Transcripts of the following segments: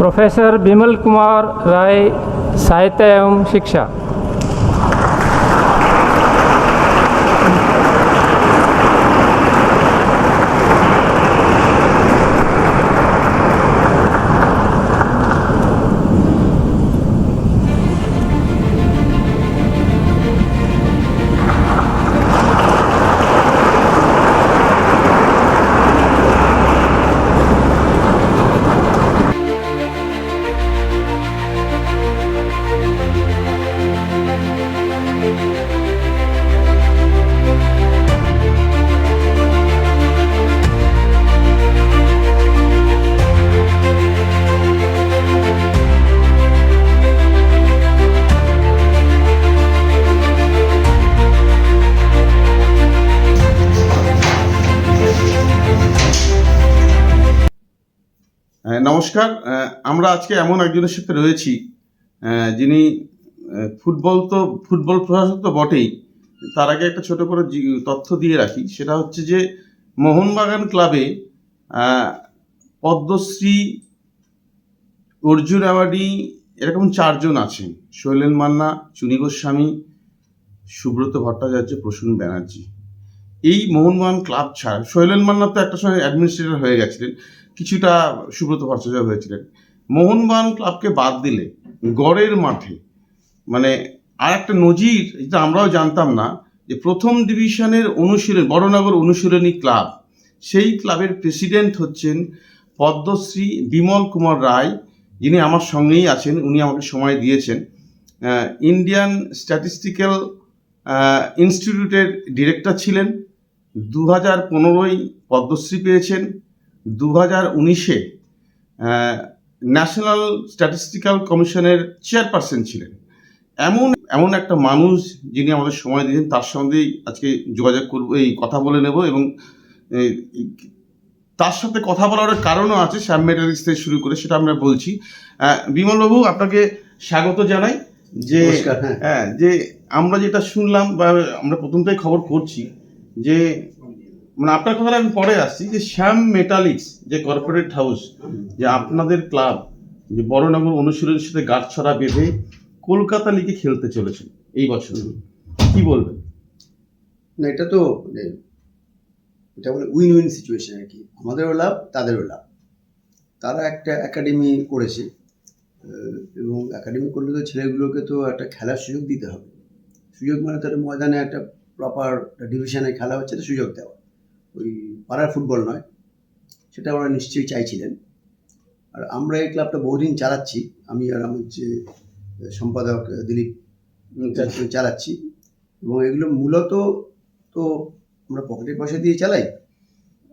Professor Bimal Kumar Rai, साहित्य एवं शिक्षा। নমস্কার। আমরা আজকে এমন একজনের সাথে রয়েছি যিনি ফুটবল প্রশাসক তো বটেই, তার আগে একটা ছোট করে তথ্য দিয়ে রাখি। সেটা হচ্ছে যে মোহনবাগান ক্লাবে পদ্মশ্রী, অর্জুন অ্যাওয়ার্ডি এরকম 4 জন আছেন: শৈলেন মান্না, চুনী গোস্বামী, সুব্রত ভট্টাচার্য, প্রসূন ব্যানার্জি। এই মোহনবাগান ক্লাব ছাড়া শৈলেন মান্না তো একটা সময় অ্যাডমিনিস্ট্রেটর হয়ে গেছিলেন, কিছুটা সুব্রত ভট্টাচার্য হয়েছিলেন। মোহনবাগান ক্লাবকে বাদ দিলে গড়ের মাঠে মানে আর একটা নজির, যেটা আমরাও জানতাম না, যে প্রথম ডিভিশনের বড়নগর অনুশীলনী ক্লাব, সেই ক্লাবের প্রেসিডেন্ট হচ্ছেন পদ্মশ্রী বিমল কুমার রায়, যিনি আমার সঙ্গেই আছেন। উনি আমাকে সময় দিয়েছেন। ইন্ডিয়ান স্ট্যাটিস্টিক্যাল ইনস্টিটিউটের ডিরেক্টর ছিলেন। 2015 পদ্মশ্রী পেয়েছেন। 2019 ন্যাশনাল স্ট্যাটিস্টিক্যাল কমিশনের চেয়ারপারসন ছিলেন। এমন একটা মানুষ যিনি আমাদের সময় দিয়েছেন, তার সঙ্গেই আজকে যোগাযোগ করব, এই কথা বলে নেব। এবং তার সাথে কথা বলার কারণও আছে, শ্যাম মেটালিক্স থেকে শুরু করে, সেটা আমরা বলছি। বিমলবাবু, আপনাকে স্বাগত জানাই। যে আমরা যেটা শুনলাম বা আমরা প্রথমটাই খবর করছি, যে মানে আপনার কথাটা আমি পরে আসছি, যে শ্যাম মেটালিক্স যে কর্পোরেট হাউস, যে আপনাদের ক্লাব যে বড়নগর অনুশীলনের সাথে গাঁটছড়া বেঁধে কলকাতা লিগে খেলতে চলেছেন এই বছর, কি বলবেন? না, এটা তো এটা বলে উইন উইন সিচুয়েশন আর কি। আমাদেরও লাভ, তাদেরও লাভ। তারা একটা একাডেমি করেছে, এবং একাডেমি করলে তো ছেলেগুলোকে তো একটা খেলার সুযোগ দিতে হবে। সুযোগ মানে তার ময়দানে একটা প্রপার ডিভিশনে খেলা হচ্ছে, তো সুযোগ দেওয়া, ওই পাড়ার ফুটবল নয়। সেটা ওরা নিশ্চয়ই চাইছিলেন। আর আমরা এই ক্লাবটা বহুদিন চালাচ্ছি, আমি আর আমার যে সম্পাদক দিলীপ চালাচ্ছি। এবং এগুলো মূলত তো আমরা পকেটের পয়সা দিয়ে চালাই।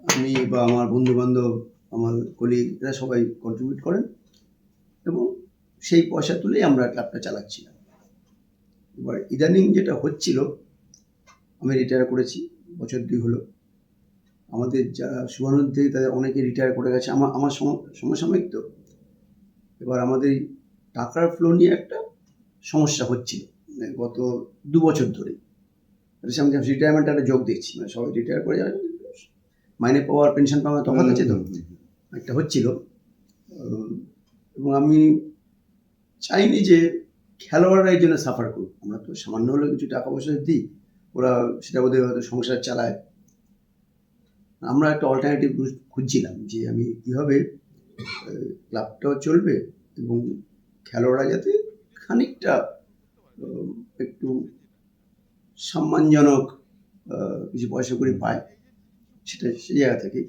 আমি বা আমার বন্ধুবান্ধব, আমার কলিগ, এরা সবাই কন্ট্রিবিউট করেন, এবং সেই পয়সা তুলেই আমরা ক্লাবটা চালাচ্ছিলাম। এবার ইদানিং যেটা হচ্ছিল, আমি রিটায়ার করেছি, বছর 2 হলো। আমাদের যারা শুভানুদ্ধি, তাদের অনেকে রিটায়ার করে গেছে। আমার সমসাময়িক তো। এবার আমাদের টাকার ফ্লো নিয়ে একটা সমস্যা হচ্ছিল গত 2 বছর ধরে। আমি রিটায়ারমেন্ট একটা যোগ দেখছি, মানে সবাই রিটায়ার করে যাবে, মাইনে পাওয়ার পেনশন পাওয়ার তফাৎ আছে, তো একটা হচ্ছিল। এবং আমি চাইনি যে খেলোয়াড়রা এই জন্য সাফার করুক। আমরা তো সামান্য হলেও কিছু টাকা পয়সা দিই, ওরা সেটা ওদের হয়তো সংসার চালায়। আমরা একটা অল্টারনেটিভ খুঁজছিলাম, যে আমি কীভাবে ক্লাবটাও চলবে এবং খেলোয়াড়রা যাতে খানিকটা একটু সম্মানজনক কিছু পয়সা করে পায়, সেটা সেই জায়গা থেকেই।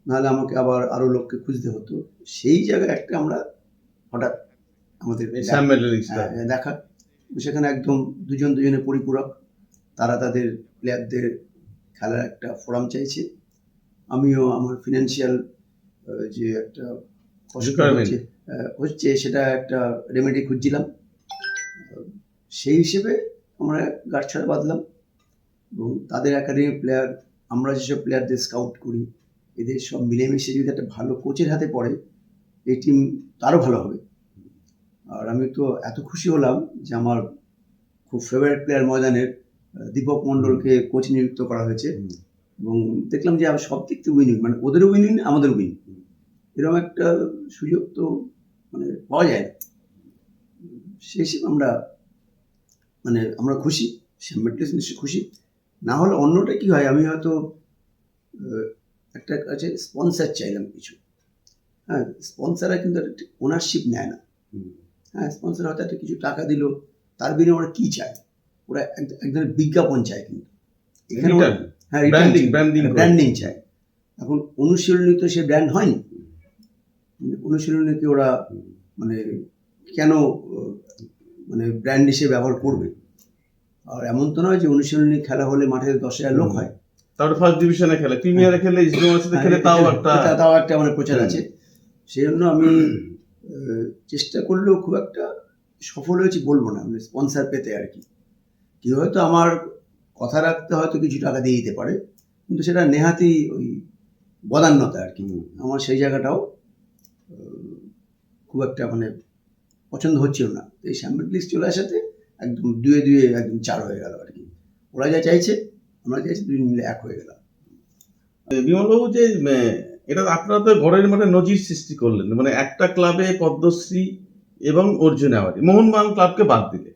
নাহলে আমাকে আবার আরও লোককে খুঁজতে হতো। সেই জায়গায় একটা আমরা হঠাৎ আমাদের দেখা, সেখানে একদম দুজনে পরিপূরক। তারা তাদের প্লেয়ারদের খেলার একটা ফোরাম চাইছে, আমিও আমার ফিনান্সিয়াল যে একটা হচ্ছে সেটা একটা রেমেডি খুঁজছিলাম। সেই হিসেবে আমরা গাঁটছড়া বাঁধলাম, এবং তাদের একাডেমি প্লেয়ার, আমরা যেসব প্লেয়ারদের স্কাউট করি, এদের সব মিলেমিশে যদি একটা ভালো কোচের হাতে পড়ে, এই টিম আরও ভালো হবে। আর আমি তো এত খুশি হলাম যে আমার খুব ফেভারিট প্লেয়ার ময়দানের দীপক মণ্ডলকে কোচ নিযুক্ত করা হয়েছে। এবং দেখলাম যে সব দিক থেকে উইন, মানে ওদেরও উইন, আমাদের উইন। এরকম একটা সুযোগ তো মানে পাওয়া যায় না। সেই হিসেবে আমরা খুশি, শ্যামবাটিস নিশ্চয়ই খুশি। না হলে অন্যটা কি হয়, আমি হয়তো একটা কাছে স্পন্সার চাইলাম কিছু, হ্যাঁ, স্পন্সাররা কিন্তু ওনারশিপ নেয় না। হ্যাঁ, স্পন্সার হয়তো একটা কিছু টাকা দিল, তার বিনিময়ে ওরা কি চায়, ওরা এক ধরনের বিজ্ঞাপন চায়। কিন্তু এখানে হ্যাঁ, ব্র্যান্ডিং চায়। এখন অনুশীলনী তো সে ব্র্যান্ড হয়নি, অনুশীলনীকে ওরা মানে কেন মানে ব্র্যান্ড হিসেবে ব্যবহার করবে? আর এমন তো নয় যে অনুশীলনী খেলা হলে মাঠে 10,000 লোক হয়। তারপরে ফার্স্ট ডিভিশনে খেলে, প্রিমিয়ারে খেলে, ইস্টবেঙ্গলের খেলে, তাও একটা মানে প্রচার আছে। সেই জন্য আমি চেষ্টা করলেও খুব একটা সফল হয়েছি বলবো না, মানে স্পন্সার পেতে আর কি। কেউ হয়তো আমার কথা রাখতে হয়তো কিছু টাকা দিয়ে দিতে পারে, কিন্তু সেটা নেহাতি ওই বদান্যতা আর কি। আমার সেই জায়গাটাও খুব একটা মানে পছন্দ হচ্ছিল না। এই শ্যামবাটিস চলে আসাতে একদম 2-2 একদম 4 হয়ে গেল আর কি। ওরা যা চাইছে, আমরা চাইছি, 2 মিলে 1 হয়ে গেলাম। বিমলবাবু, যে এটা আপনারা তো ঘরের মাঠে নজির সৃষ্টি করলেন, মানে একটা ক্লাবে পদ্মশ্রী এবং অর্জুন অ্যাওয়ার্ড, মোহনবাগান ক্লাবকে বাদ দিলে।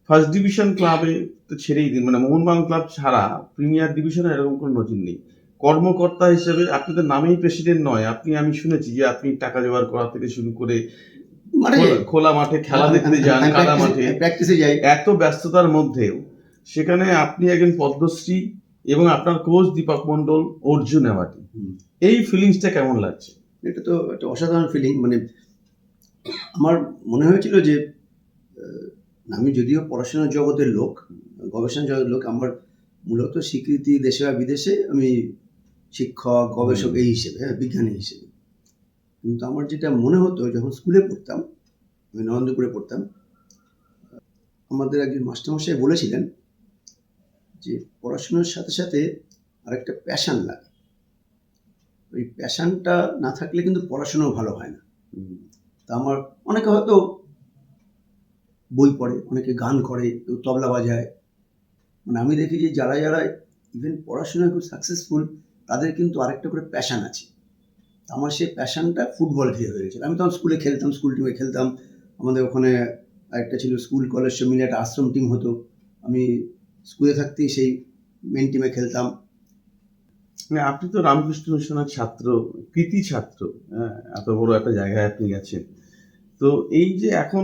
ফার্স্ট ডিভিশন ক্লাবে তো ছেড়েই দিন, মানে মোহনবাগান ক্লাব ছাড়া প্রিমিয়ার ডিভিশনে এরকম কোনো নজির নেই। কর্মকর্তা হিসেবে আপনি তো নামেই প্রেসিডেন্ট নয়, আমি শুনেছি যে আপনি টাকা জোগাড় করা থেকে শুরু করে খোলা মাঠে খেলা দেখতে যান, কাদা মাঠে প্র্যাকটিসে যাই। এত ব্যস্ততার মধ্যেও সেখানে আপনি একজন পদ্মশ্রী এবং আপনার কোচ দীপক মন্ডল অর্জুন অ্যাওয়ার্ড, এই ফিলিংসটা কেমন লাগছে? এটা তো একটা অসাধারণ ফিলিং। মানে আমার মনে হয়েছিল যে আমি যদিও পড়াশোনার জগতের লোক, গবেষণা জগতের লোক, আমার মূলত স্বীকৃতি দেশে বা বিদেশে, আমি শিক্ষক, গবেষক এই হিসেবে, হ্যাঁ, বিজ্ঞানী হিসেবে। কিন্তু আমার যেটা মনে হতো, যখন স্কুলে পড়তাম, আমি নরেন্দ্রপুরে পড়তাম, আমাদের একজন মাস্টারমশাই বলেছিলেন যে পড়াশোনার সাথে সাথে আরেকটা প্যাশান লাগে। ওই প্যাশানটা না থাকলে কিন্তু পড়াশোনাও ভালো হয় না। তা আমার অনেকে হয়তো বই পড়ে, অনেকে গান করে, কেউ তবলা বাজায়। মানে আমি দেখি যে যারা ইভেন পড়াশোনায় খুব সাকসেসফুল, তাদের কিন্তু আরেকটা করে প্যাশান আছে। আমার সেই প্যাশানটা ফুটবল ঘিরে হয়ে গেছিল। আমি তখন স্কুলে খেলতাম, স্কুল টিমে খেলতাম। আমাদের ওখানে একটা ছিল স্কুল কলেজ সব মিলে একটা আশ্রম টিম হতো। আমি স্কুলে থাকতেই সেই মেন টিমে খেলতাম। আপনি তো রামকৃষ্ণ মিশনের ছাত্র, কৃতি ছাত্র, হ্যাঁ, এত বড় একটা জায়গায় আপনি গেছেন। তো এই যে এখন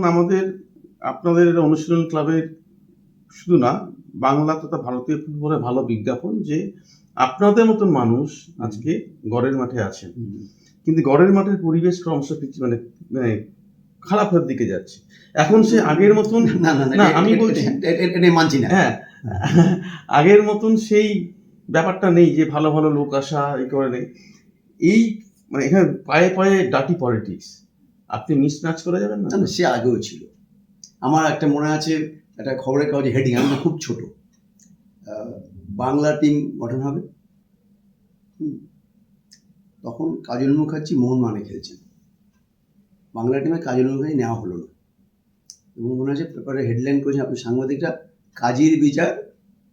আপনাদের অনুশীলন ক্লাবের শুধু না, বাংলা তথা ভারতীয় ফুটবলে ভালো বিজ্ঞাপন যে আপনাদের মতন মানুষ আজকে গড়ের মাঠে আছেন, কিন্তু গড়ের মাঠের পরিবেশ ক্রমশ মানে খারাপের দিকে যাচ্ছে। এখন সে আগের মতন না, আমি বলছি এটা মানছি না। হ্যাঁ, আগের মতন সেই ব্যাপারটা নেই যে ভালো ভালো লোক আসা এই করে নেই। এই মানে এখানে পায়ে পায়ে ডাটি পলিটিক্স, আপনি মিসম্যাচ করে যাবেন না? সে আগেও ছিল। আমার একটা মনে আছে, একটা খবরের কাগজে হেডিং, আমি খুব ছোট, বাংলা টিম গঠন হবে। তখন কাজল মুখার্জি মোহনবাগানে খেলছেন। বাংলা টিমে কাজল মুখার্জি নেওয়া হলো না, এবং মনে হচ্ছে পেপারে হেডলাইন করেছেন আপনি সাংবাদিকরা, কাজীর বিচার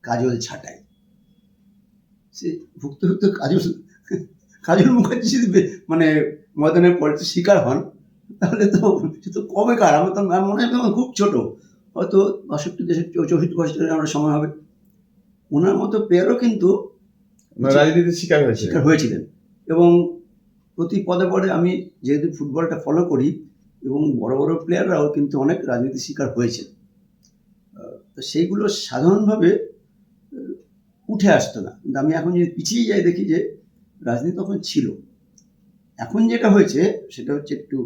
কাজল ছাঁটাই। সে ভুক্ত কাজল মুখার্জি যদি মানে ময়দানের পরে শিকার হন, তাহলে তো সে তো কবেকার। আমার তো মনে হয় তখন খুব ছোট, হয়তো 62-64 আমার সময় হবে। ওনার মতো প্লেয়ারও কিন্তু রাজনীতির শিকার হয়েছিলেন। এবং প্রতি পদে পদে আমি যেহেতু ফুটবলটা ফলো করি, এবং বড় বড় প্লেয়াররাও কিন্তু অনেক রাজনীতির শিকার হয়েছেন। তো সেইগুলো সাধারণভাবে উঠে আসতো না। কিন্তু আমি এখন যদি পিছিয়ে যাই, দেখি যে রাজনীতি তখন ছিল। এখন যেটা হয়েছে সেটা হচ্ছে একটু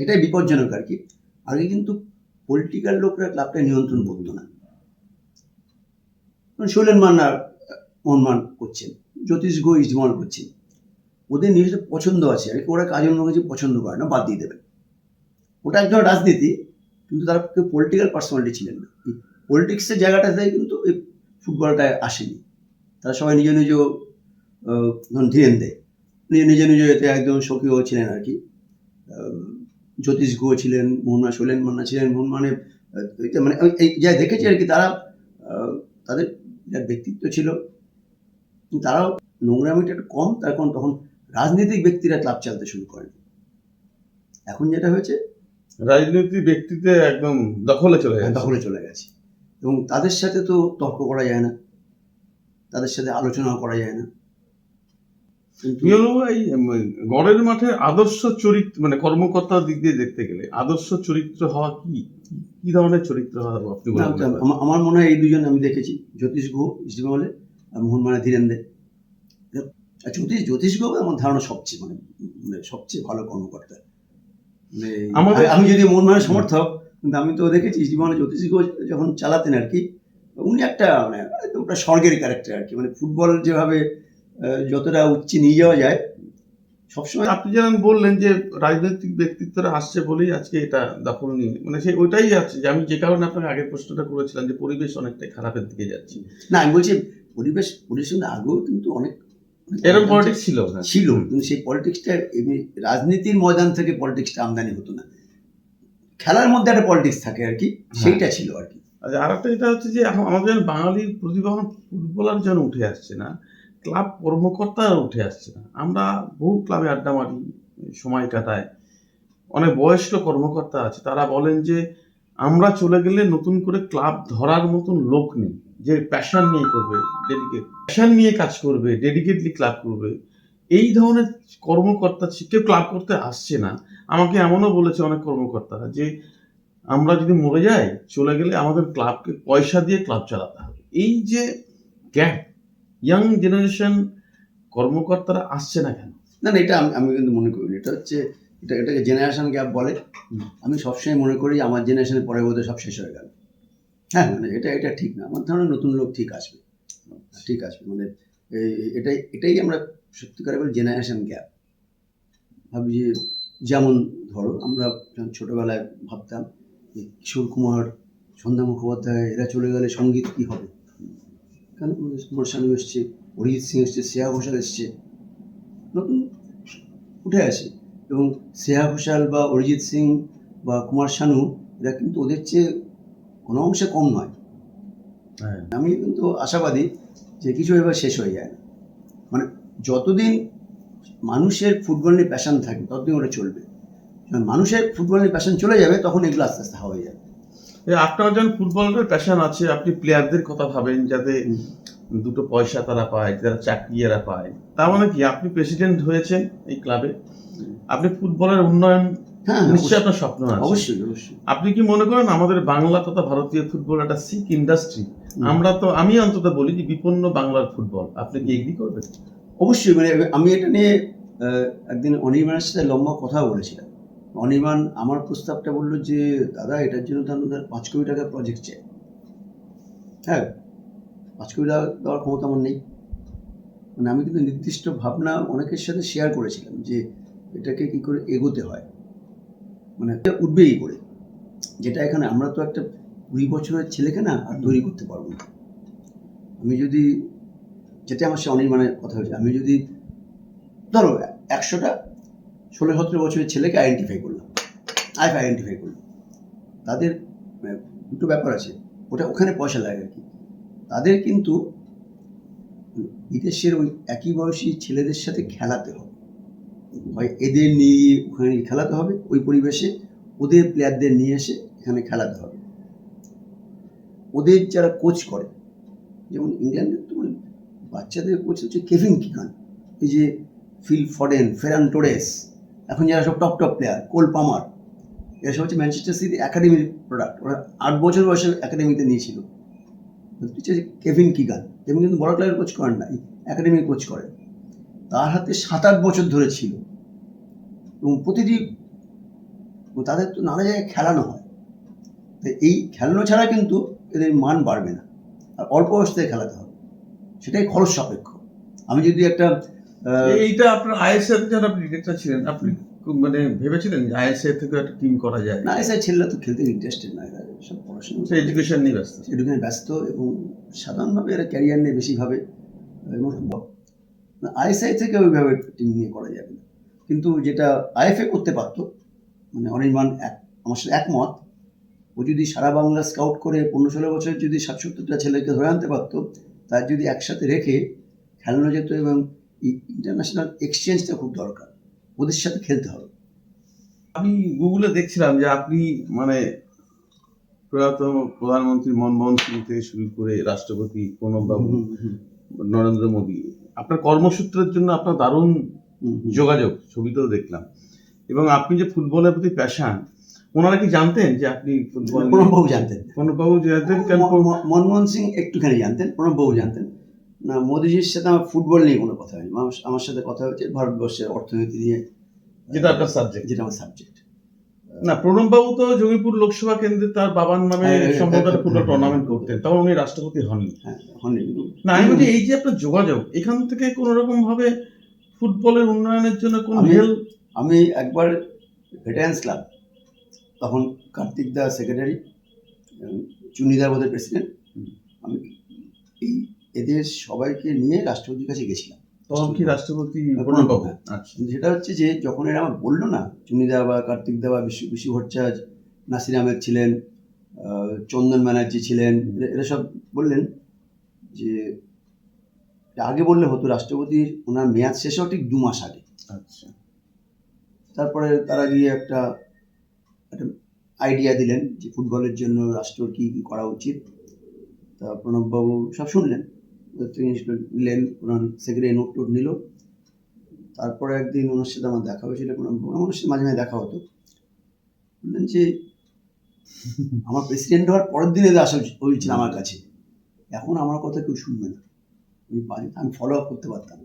এটাই বিপজ্জনক আর কি। আগে কিন্তু পলিটিক্যাল লোকরা ক্লাবটা নিয়ন্ত্রণ করতো না। শৈলেন মান্না মোহনবাগান করছেন, জ্যোতিষ ঘোষ ইস্টবেঙ্গল করছেন, ওদের নিজেদের পছন্দ আছে আর কি। ওরা কাজল মুখার্জি পছন্দ করে না, বাদ দিয়ে দেবেন। ওটা একজন রাজনীতি, কিন্তু তারা কেউ পলিটিক্যাল পার্সোনালিটি ছিলেন না। পলিটিক্সের জায়গাটাতে কিন্তু এই ফুটবলটায় আসেনি। তারা সবাই নিজ নিজ ধীরেন দেয়, নিজ এতে একদম সক্রিয় ছিলেন আর কি। জ্যোতিষ ঘোষ ছিলেন, শৈলেন মান্না ছিলেন মোহনবাগানে। মানে এই যা দেখেছি আর কি, তারা তাদের যার ব্যক্তিত্ব ছিল, তারাও নোংরামিটা একটু কম। তার কারণ তখন রাজনৈতিক ব্যক্তিরা ক্লাব চালাতে শুরু করেন। এখন যেটা হয়েছে রাজনীতি ব্যক্তিতে একদম দখলে চলে গেছে। দখলে চলে গেছে, এবং তাদের সাথে তো তর্ক করা যায় না, তাদের সাথে আলোচনা করা যায় না। কিন্তু এই গড়ের মাঠে আদর্শ চরিত্র মানে কর্মকর্তার দিক দিয়ে দেখতে গেলে আদর্শ চরিত্র হওয়া কি ধরনের চরিত্র হওয়া আপনি না, বলেন? আমার মনে হয় এই দুজন আমি দেখেছি, জ্যোতিষ গুহ ইস্টবেঙ্গলে আর মোহনবাগানে ধীরেন্দ্র। জ্যোতিষ গুহ আমার ধারণা সবচেয়ে মানে সবচেয়ে ভালো কর্মকর্তা। আমি যদি মোহনবাগানের সমর্থক, কিন্তু আমি তো দেখেছি ইস্টবেঙ্গলে জ্যোতিষ গুহ যখন চালাতেন আর কি, উনি একটা মানে একদম একটা স্বর্গের ক্যারেক্টার আর কি। মানে ফুটবল যেভাবে যতটা উচ্চে নিয়ে যাওয়া যায় সবসময়। আপনি যেমন বললেন যে রাজনৈতিক ব্যক্তিত্বরা আসছে বলেই আজকে এটা দখল নিয়ে মানে সেই ওইটাই আছে যে আমি যে কারণে আপনাকে আগের প্রশ্নটা করেছিলাম যে পরিবেশ অনেকটাই খারাপের দিকে যাচ্ছে। না, আমি বলছি পরিবেশ আগেও কিন্তু অনেক এরকম পলিটিক্স ছিল কিন্তু সেই পলিটিক্সটা এমনি রাজনীতির ময়দান থেকে পলিটিক্সটা আমদানি হতো না, খেলার মধ্যে একটা পলিটিক্স থাকে আর কি, সেইটা ছিল আর কি। আর একটা এটা হচ্ছে যে আমাদের বাঙালির প্রতিভাবান ফুটবলার যেন উঠে আসছে না, ক্লাব কর্মকর্তারা উঠে আসছে না। আমরা বহু ক্লাবে আড্ডা মারি, সময় কাটায়, অনেক বয়স্ক কর্মকর্তা আছে, তারা বলেন যে আমরা চলে গেলে নতুন করে ক্লাব ধরার মতন লোক নেই যে প্যাশন নিয়ে করবে, প্যাশন নিয়ে কাজ করবে, ডেডিকেটলি ক্লাব করবে। এই ধরনের কর্মকর্তা কেউ ক্লাব করতে আসছে না। আমাকে এমনও বলেছে অনেক কর্মকর্তারা যে আমরা যদি মরে যাই, চলে গেলে আমাদের ক্লাবকে পয়সা দিয়ে ক্লাব চালাতে হবে। এই যে গ্যাপ, ইয়াং জেনারেশন কর্মকর্তারা আসছে না কেন? না, এটা আমি কিন্তু মনে করি এটা হচ্ছে এটাকে জেনারেশন গ্যাপ বলে। আমি সবসময় মনে করি আমার জেনারেশনের পরে বোধহয় সব শেষ হয়ে গেল। হ্যাঁ, মানে এটা ঠিক না। আমার ধারণা নতুন লোক ঠিক আসবে। মানে এটাই আমরা সত্যিকারে বলি জেনারেশন গ্যাপ। ভাবি যে যেমন ধরো আমরা যখন ছোটোবেলায় ভাবতাম কিশোর কুমার, সন্ধ্যা মুখোপাধ্যায় এরা চলে গেলে সঙ্গীত কী হবে, কেন কুমার শানু এসছে, অরিজিৎ সিং এসছে, শ্রেয়া ঘোষাল এসছে, নতুন উঠে আসে। এবং শ্রেয়া ঘোষাল বা অরিজিৎ সিং বা কুমার শানু এরা কিন্তু ওদের চেয়ে কোনো অংশে কম নয়। আমি কিন্তু আশাবাদী যে কিছু এবার শেষ হয়ে যায় না। মানে যতদিন মানুষের ফুটবল নিয়ে প্যাশন থাকে ততদিন ওটা চলবে। মানুষের ফুটবল নিয়ে প্যাশন চলে যাবে তখন এগুলো আস্তে আস্তে হয়ে যাবে। আপনার যখন ফুটবলের প্যাশন আছে, আপনি প্লেয়ারদের কথা ভাবেন যাতে দুটো পয়সা তারা পায়, যারা চাকরি এরা পায়। তার মানে কি আপনি প্রেসিডেন্ট হয়েছেন এই ক্লাবে, আপনি ফুটবলের উন্নয়ন নিশ্চয়ই আপনার স্বপ্ন আছে। অবশ্যই। আপনি কি মনে করেন আমাদের বাংলা তথা ভারতীয় ফুটবল একটা সিক ইন্ডাস্ট্রি? আমি অন্তত বলি যে বিপন্ন বাংলার ফুটবল, আপনি কি এগ্রি করবেন? অবশ্যই। মানে আমি এটা নিয়ে একদিন অনির্বাণের সাথে লম্বা কথা বলেছিলাম। অনির্বাণ আমার প্রস্তাবটা বললো যে দাদা এটার জন্য তো আমাদের 5 কোটি টাকার প্রজেক্ট চাই। হ্যাঁ, 5 কোটি টাকা দেওয়ার ক্ষমতা আমার নেই। মানে আমি কিন্তু নির্দিষ্ট ভাবনা অনেকের সাথে শেয়ার করেছিলাম যে এটাকে কী করে এগোতে হয়, মানে উঠবেই করে, যেটা এখানে আমরা তো একটা 20 বছরের ছেলেকে না আর তৈরি করতে পারবো না। আমি যদি, যেটা আমার সে অনির্বাণের কথা হয়েছে, আমি যদি ধরো 100টা 16-17 বছরের ছেলেকে আইডেন্টিফাই করলাম, তাদের দুটো ব্যাপার আছে, ওখানে পয়সা লাগে আর কি। তাদের কিন্তু বিদেশের ওই একই বয়সী ছেলেদের সাথে খেলাতে হবে, হয় এদের নিয়ে ওখানে খেলাতে হবে, ওই পরিবেশে ওদের প্লেয়ারদের নিয়ে এসে এখানে খেলাতে হবে। ওদের যারা কোচ করে, যেমন ইংল্যান্ডের তো মানে বাচ্চাদের কোচ হচ্ছে কেভিন কিগান, এই যে ফিল ফডেন, ফেরান টোরেস, এখন যারা সব টপ প্লেয়ার, কোল পামার, এরা সব হচ্ছে ম্যানচেস্টার সিটি একাডেমির প্রোডাক্ট। ওরা 8 বছর বয়সে একাডেমিতে নিয়েছিল। হচ্ছে কেভিন কিগান কিন্তু বড় ক্লাবের কোচ করেন না, একাডেমির কোচ করেন। তার হাতে 7-8 বছর ধরে ছিল, এবং প্রতিটি তাদের তো নানা জায়গায় খেলানো হয়। তো এই খেলানো ছাড়া কিন্তু এদের মান বাড়বে না, আর অল্প বয়স থেকে খেলাতে হবে, সেটাই খরচ সাপেক্ষ। আমি যদি একটা এইটা আপনার আইএসএ যারা আপনি ডিরেক্টর ছিলেন, আপনি মানে ভেবেছিলেন যে আইএসএ থেকে একটা টিম করা যায়? না, আইএসএ ছেলেরা তো খেলতে ইন্টারেস্টেড নয়, সব পড়াশোনা এডুকেশন নিয়ে ব্যস্ত, এবং সাধারণভাবে এরা ক্যারিয়ার নিয়ে বেশি ভাবে। এবং আইএসআই থেকে ওইভাবে টিম নিয়ে করা যাবে না। কিন্তু যেটা আইএফএ করতে পারতো, মানে অনির্বাণ আমার সাথে একমত, ও যদি সারা বাংলা স্কাউট করে 15-16 বছরের যদি 60-70টা ছেলেকে ধরে আনতে পারতো, তার যদি একসাথে রেখে খেলানো যেত, এবং ইন্টারন্যাশনাল এক্সচেঞ্জটা খুব দরকার, ওদের সাথে খেলতে হবে। আমি গুগলে দেখছিলাম যে আপনি মানে প্রয়াত প্রধানমন্ত্রী মনমোহন সিং থেকে শুরু করে রাষ্ট্রপতি প্রণববাবু, নরেন্দ্র মোদী, আপনার কর্মসূত্রের জন্য আপনার দারুণ যোগাযোগ, ছবিতেও দেখলাম। এবং আপনি যে ফুটবলের প্রতি প্যাশন, ওনারা কি জানতেন যে আপনি ফুটবল? প্রণববাবু জানতেন, প্রণববাবু জানতেন? মনমোহন সিং একটুখানি জানতেন, প্রণববাবু জানতেন না। মোদিজির সাথে আমার ফুটবল নিয়ে কোনো কথা হয়নি। আমার সাথে কথা হচ্ছে ভারতবর্ষের অর্থনীতি নিয়ে, যেটা আপনার সাবজেক্ট। যেটা আমার সাবজেক্ট। না, প্রণববাবু তো জঙ্গিপুর লোকসভা কেন্দ্রে তার বাবার নামে সম্ভবত ফুটবল টুর্নামেন্ট করতেন, তখন উনি রাষ্ট্রপতি হননি। না, আমি বলছি এই যে আপনার যোগাযোগ, এখান থেকে কোন রকম ভাবে ফুটবলের উন্নয়নের জন্য কোন হেল্প? আমি একবার ভেটারেন্স ক্লাব, তখন কার্তিক দা সেক্রেটারি, চুনিদা বোধের প্রেসিডেন্ট, আমি এদের সবাইকে নিয়ে রাষ্ট্রপতির কাছে গেছিলাম। তখন কি রাষ্ট্রপতি? আচ্ছা, যেটা হচ্ছে যে যখন এরা আমার বললো না, চুনিদা বা কার্তিক দা বা বিশু ভট্টাচার্য, নাসির আহমেদ ছিলেন, চন্দন ব্যানার্জি ছিলেন, এরা সব বললেন যে আগে বললে হতো, রাষ্ট্রপতির ওনার মেয়াদ শেষ হওয়ার ঠিক 2 মাস আগে। আচ্ছা। তারপরে তারা গিয়ে একটা আইডিয়া দিলেন যে ফুটবলের জন্য রাষ্ট্রর কী কী করা উচিত। তা প্রণববাবু সব শুনলেন, তিনি নিলেন, ওনার সেক্রেটারি নোট টোট নিল। তারপরে একদিন ওনার সাথে আমার দেখা হয়েছিল, প্রণববাবু আমার সাথে মাঝে মাঝে দেখা হতো। বললেন যে আমার প্রেসিডেন্ট হওয়ার পরের দিন এদের আসা হয়েছিল আমার কাছে, এখন আমার কথা কেউ শুনবে না, আমি ফলো আপ করতে পারতাম।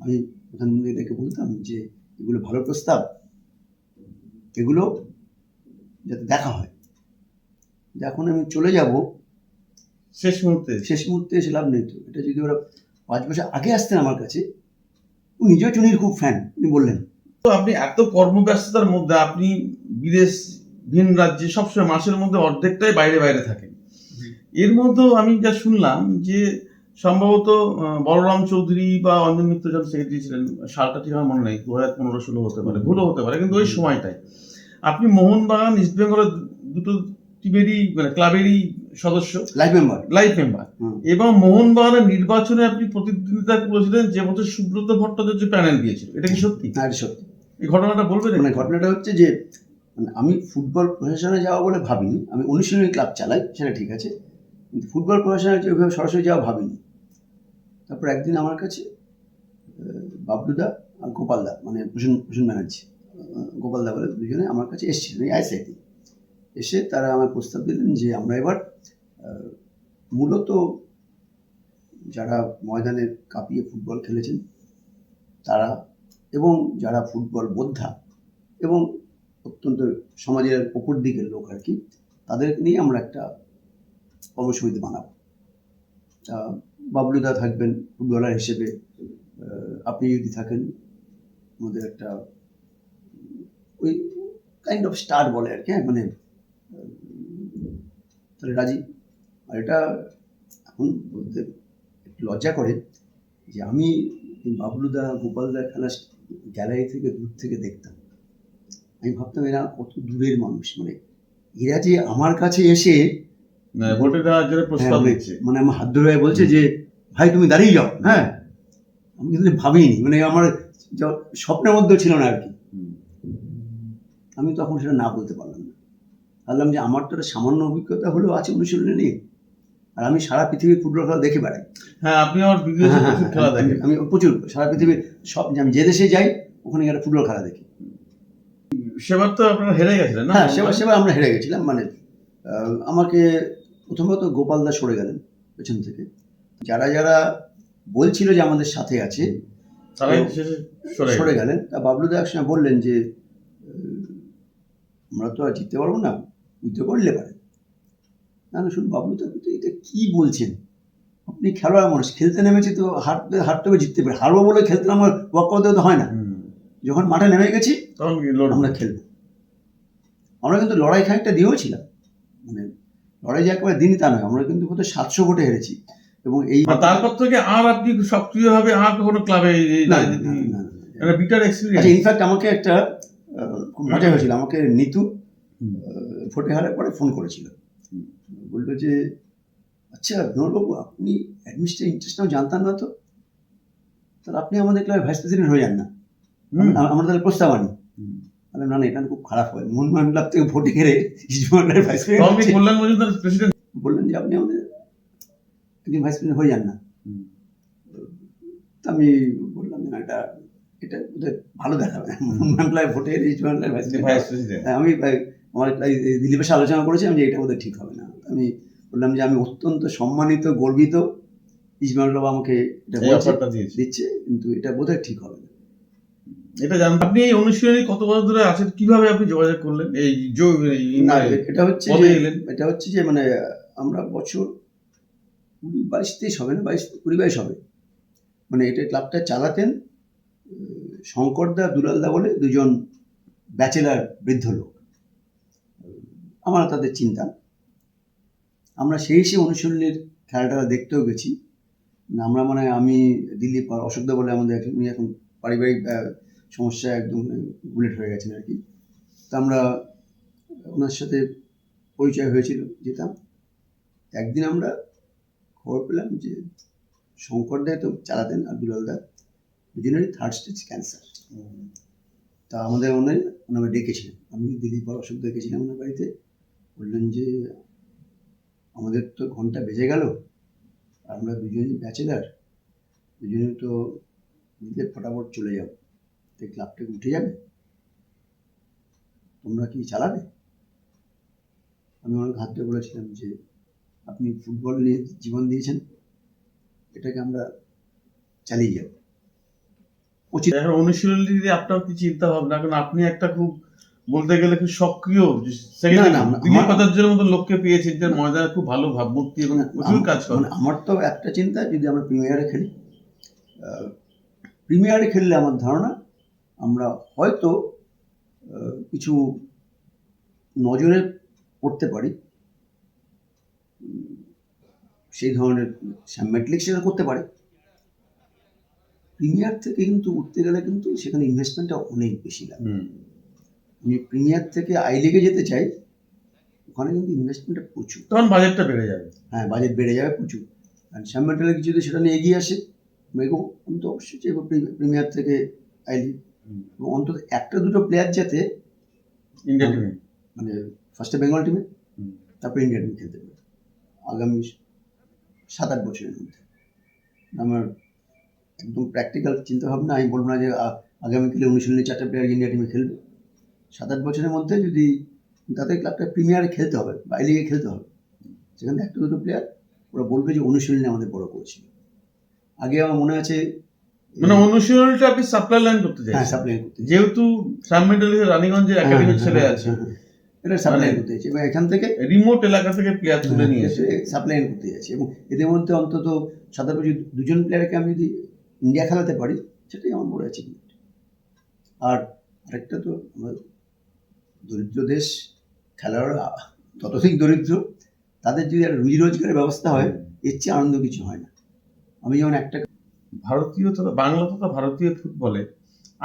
আমি প্রধানমন্ত্রীকে বলতাম যে এগুলো ভালো প্রস্তাব, এগুলো যাতে দেখা হয়। এখন আমি চলে যাব, শেষ মুহূর্তে এসে লাভ নেই তো। এটা যদি ওরা 5 বছর আগে আসতেন আমার কাছে, ও নিজেও চুনির খুব ফ্যান, উনি বললেন। তো আপনি এত কর্মব্যস্ততার মধ্যে, আপনি বিদেশ, ভিন রাজ্যে সবসময় মাসের মধ্যে অর্ধেকটাই বাইরে বাইরে থাকেন। এর মধ্যেও আমি যা শুনলাম যে সম্ভবত বলরাম চৌধুরী বা অঞ্জন মিত্র যখন সেক্রেটারি ছিলেন, সালটা ঠিক আমার মনে নেই, 2015-16 হতে পারে, ভুলও হতে পারে, কিন্তু ওই সময়টায় আপনি মোহনবাগান, ইস্ট বেঙ্গলের দুটো টিমেরই মানে ক্লাবেরই সদস্য, লাইভ মেম্বার, এবং মোহনবাগানের নির্বাচনে আপনি প্রতিদ্বন্দ্বিতা করেছিলেন, যে বছর সুব্রত ভট্টাচার্য প্যানেল দিয়েছিল। এটা কি সত্যি? হ্যাঁ, সত্যি। এই ঘটনাটা বলবেন? মানে ঘটনাটা হচ্ছে যে আমি ফুটবল প্রফেশনে যাওয়া বলে ভাবিনি। আমি অনুশীলনী ক্লাব চালাই, সেটা ঠিক আছে, কিন্তু ফুটবল প্রফেশনে ওইভাবে সরাসরি যাওয়া ভাবিনি। তারপর একদিন আমার কাছে বাবলুদা আর গোপালদা, মানে প্রসূন ব্যানার্জি, গোপালদা বলে দুজনে আমার কাছে এসেছিলেন এই আইসিআইটি। এসে তারা আমার প্রস্তাব দিলেন যে আমরা এবার মূলত যারা ময়দানে কাঁপিয়ে ফুটবল খেলেছেন তারা, এবং যারা ফুটবল বোদ্ধা এবং অত্যন্ত সমাজের ওপর দিকের লোক আর কি, তাদের নিয়ে আমরা একটা কর্মসমিতি বানাবো। বাবলুদা থাকবেন ফুটবলার হিসেবে, আপনি যদি থাকেন আমাদের একটা ওই কাইন্ড অফ স্টার বলে আর কি, হ্যাঁ, মানে তাহলে রাজি। আর এটা এখন বলতে একটু লজ্জা করে যে আমি বাবলুদা গোপালদার খেলা গ্যালারি থেকে দূর থেকে দেখতাম। আমি ভাবতাম এরা কত দূরের মানুষ, মানে এরা যে আমার কাছে এসে মানে আমার হাত ধরে বলছে যে ভাই তুমি দাঁড়িয়ে যাও। হ্যাঁ, আমি কিন্তু ভাবিনি, মানে আমার স্বপ্নের মধ্যেও ছিল না আর কি। আমি তখন সেটা না বলতে পারলাম না, ভাবলাম যে আমার তো একটা সামান্য অভিজ্ঞতা হলেও আছে অনুশীলনে নিয়ে, আর আমি সারা পৃথিবীর ফুটবল খেলা দেখে বেড়াই। হ্যাঁ, আপনি আমার খেলা দেখেন। আমি প্রচুর সারা পৃথিবীর সব, আমি যে দেশে যাই ওখানে একটা ফুটবল খেলা দেখি। সেবার তো আপনারা হেরে গেছিলেন না? হ্যাঁ, সেবার আমরা হেরে গেছিলাম। মানে আমাকে প্রথমত গোপালদা সরে গেলেন পেছন থেকে, যারা যারা বলছিল যে আমাদের সাথে আছে তারাই সরে গেলেন। তা বাবলুদা একসময় বললেন যে আমরা তো আর জিততে পারবো না, বুঝতে করলে পারে না। শুনুন বাবলুদা, এটা কি বলছেন আপনি? খেলোয়াড় মানুষ, খেলতে নেমেছি তো হারতে হবে, জিততে পারে, হারবো বলে খেলতে আমার ওয়ার্কআউট তো হয় না। যখন মাঠে নেমে গেছি তখন আমরা খেলবো। আমরা কিন্তু লড়াই খানিকটা দিয়েওছিলাম, মানে লড়াই যে একবার দিনই তা নয়, আমরা কিন্তু হয়তো 700 ভোটে হেরেছি। এবং এই তারপর থেকে আর আপনি সক্রিয়ভাবে আর কোনো ক্লাবে বিটার এক্সপেরিয়েন্স। ইনফ্যাক্ট আমাকে একটা খুব মজা হয়েছিল, আমাকে নিতু ভোটে হারার পরে ফোন করেছিল, বললো যে আচ্ছা বিমলবাবু, আপনি অ্যাডমিনিস্ট্রেটিভ ইন্টারেস্ট নাও জানতাম না তো, তাহলে আপনি আমাদের ক্লাবের ভাইস প্রেসিডেন্ট হয়ে যান না, আমরা তাহলে প্রস্তাব আনি। আমি না না এটা খুব খারাপ হয়, মোহনবাগান ক্লাব থেকে ভোটে হেরে ইস্টবেঙ্গলের ভাইস তখন কি প্রেসিডেন্ট কল্যাণ মজুমদার প্রেসিডেন্ট? বললেন যে আপনি আমাদের একদিন ভাইস প্রেসিডেন্ট হয়ে যান না। তো আমি বললাম যে না, এটা এটা বোধহয় ভালো দেখাবে না, মোহনবাগান ক্লাবে ভোটে হেরে ইস্টবেঙ্গলের ভাইস ভাইস প্রেসিডেন্ট। প্রেসিডেন্ট আমি আমার দিলীপের সাথে আলোচনা করেছিলাম যে এটা বোধহয় ঠিক হবে না। আমি বললাম যে আমি অত্যন্ত সম্মানিত, গর্বিত, ইস্টবেঙ্গল ক্লাব আমাকে এটা এই বলছে, অফারটা দিয়েছে। দিচ্ছে, কিন্তু এটা বোধহয় ঠিক হবে না। এটা জানতে আপনি এই অনুশীলনী কত বছর ধরে আছেন, কিভাবে আপনি যোগাযোগ করলেন, এই না এটা হচ্ছে কবে যে এলেন? এটা হচ্ছে যে মানে আমরা বছর 20-22 হবে না, 22 হবে, মানে এটা ক্লাবটা চালাতেন শঙ্করদা, দুলালদা বলে দুজন ব্যাচেলার বৃদ্ধ লোক। আমরা তাদের চিন্তা, আমরা সেই অনুশীলনীর খেলাটা দেখতেও গেছি। আমরা মানে আমি দিল্লি অশোকদা বলে আমাদের উনি এখন পারিবারিক সমস্যা একদম বুলেট হয়ে গেছেন আর কি। তা আমরা ওনার সাথে পরিচয় হয়েছিল, যেতাম। একদিন আমরা খবর পেলাম যে শঙ্করদা তো চালাতেন আর দুলালদা দুজনেরই 3rd স্টেজ ক্যান্সার। তা আমাদের ওনাকে ডেকেছিলেন, আমি দিল্লি পর অশোক দেখেছিলাম ওনার বাড়িতে। বললেন যে আমাদের তো ঘন্টা বেজে গেল, আমরা দুজনই ব্যাচেলার, দুজনে তো দিলে ফটাফট চলে যাবো, তো ক্লাবটাকে উঠে যাবে, তোমরা কি চালাবে? আমি ওনাকে হাত ধরে বলেছিলাম যে আপনি ফুটবল নিয়ে জীবন দিয়েছেন, এটাকে আমরা চালিয়ে যাব। এখন অনুশীলনী আপনার কি চিন্তা ভাবনা, কারণ আপনি একটা খুব বলতে গেলে খুব সক্রিয় দিলীপ ভট্টাচার্যের মতো লোককে পেয়েছেন, যার ময়দানে খুব ভালো ভাবমূর্তি এবং প্রচুর কাজ করে। আমার তো একটা চিন্তা, যদি আমরা প্রিমিয়ারে খেলি, প্রিমিয়ারে খেললে আমার ধারণা আমরা হয়তো কিছু নজরে পড়তে পারি, সেই ধরনের ম্যাটলিক সেটা করতে পারে। প্রিমিয়ার থেকে কিন্তু উঠতে গেলে কিন্তু সেখানে ইনভেস্টমেন্টটা অনেক বেশি লাগে। আমি প্রিমিয়ার থেকে আই লিগে যেতে চাই, ওখানে কিন্তু ইনভেস্টমেন্টটা প্রচুর, তখন বাজেটটা বেড়ে যাবে। হ্যাঁ বাজেট বেড়ে যাবে প্রচুর। আর শ্যামমেটালে যদি সেটা নিয়ে এগিয়ে আসে, আমি তো অবশ্যই চাইবো প্রিমিয়ার থেকে আই লিগ, এবং অন্তত একটা দুটো প্লেয়ার যাতে ইন্ডিয়া টিমে, মানে ফার্স্টে বেঙ্গল টিমে, তারপরে ইন্ডিয়া টিমে খেলতে পারে আগামী 7-8 বছরের মধ্যে। আমার একদম প্র্যাকটিক্যাল চিন্তাভাবনা, আমি বলবো না যে আগামীকালে অনুশীলনী 4টা প্লেয়ার ইন্ডিয়া টিমে খেলবে। 7-8 বছরের মধ্যে যদি তাদের ক্লাবটা প্রিমিয়ারে খেলতে হবে, আই লিগে খেলতে হবে, সেখানে একটা দুটো প্লেয়ার ওরা বলবে যে অনুশীলনী আমাদের বড় করেছিল। আগে আমার মনে আছে, মানে অনুশীলনীটা আপনি সাপ্লাই লাইন করতে চাই। হ্যাঁ সাপ্লাই করতে, যেহেতু শ্যামমেটালে রানীগঞ্জের একাডেমির ছেলে আছে, এটা সাপ্লাই করতে চাইছে, এবং এখান থেকে রিমোট এলাকা থেকে প্লেয়ার তুলে নিয়ে এসে সাপ্লাই করতে যাচ্ছে, এবং এদের মধ্যে অন্তত 7 বছর দুজন প্লেয়ারকে আমি যদি ইন্ডিয়া খেলাতে পারি, সেটাই আমার বড় অ্যাচিভমেন্ট। আর আরেকটা তো আমরা দরিদ্র দেশ, খেলোয়াড়রা ততোধিক দরিদ্র, তাদের যদি একটা রুজি রোজগারের ব্যবস্থা হয়, এর চেয়ে আনন্দ কিছু হয় না। আমি যেমন একটা ভারতীয় তথা বাংলা তথা ভারতীয় ফুটবলে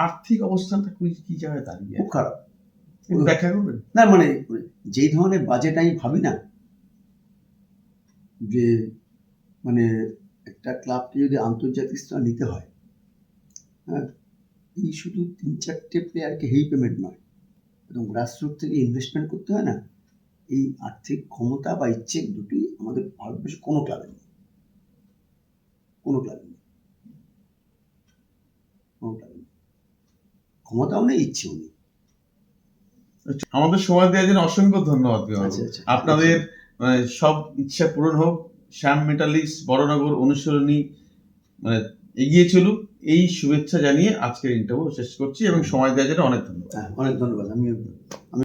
আর্থিক অবস্থানটা কি জায়গায় দাঁড়িয়ে খুব খারাপ ব্যাখ্যা করবেন? না, মানে যেই ধরনের বাজেট আমি ভাবি না, যে মানে একটা ক্লাবকে যদি আন্তর্জাতিক স্তর নিতে হয়, হ্যাঁ, এই শুধু 3-4টে প্লেয়ারকে হেই পেমেন্ট নয়, এবং গ্রাসরুট থেকে ইনভেস্টমেন্ট করতে হয় না, এই আর্থিক ক্ষমতা বা ইচ্ছে দুটি আমাদের ভারতবর্ষে কোনো ক্লাবে নেই, কোনো ক্লাবে নেই, কোনো ক্লাবে নেই, ক্ষমতাও নেই, ইচ্ছেও নেই। আমাদের সময় দেওয়ার জন্য অসংখ্য ধন্যবাদ। আচ্ছা। আপনাদের সব ইচ্ছা পূরণ হোক, শ্যাম মেটালিক্স বড়নগর অনুশীলনী মানে এগিয়ে চলুক, এই শুভেচ্ছা জানিয়ে আজকের ইন্টারভিউ শেষ করছি, এবং সময় দেওয়ার জন্য অনেক ধন্যবাদ। অনেক ধন্যবাদ। আমি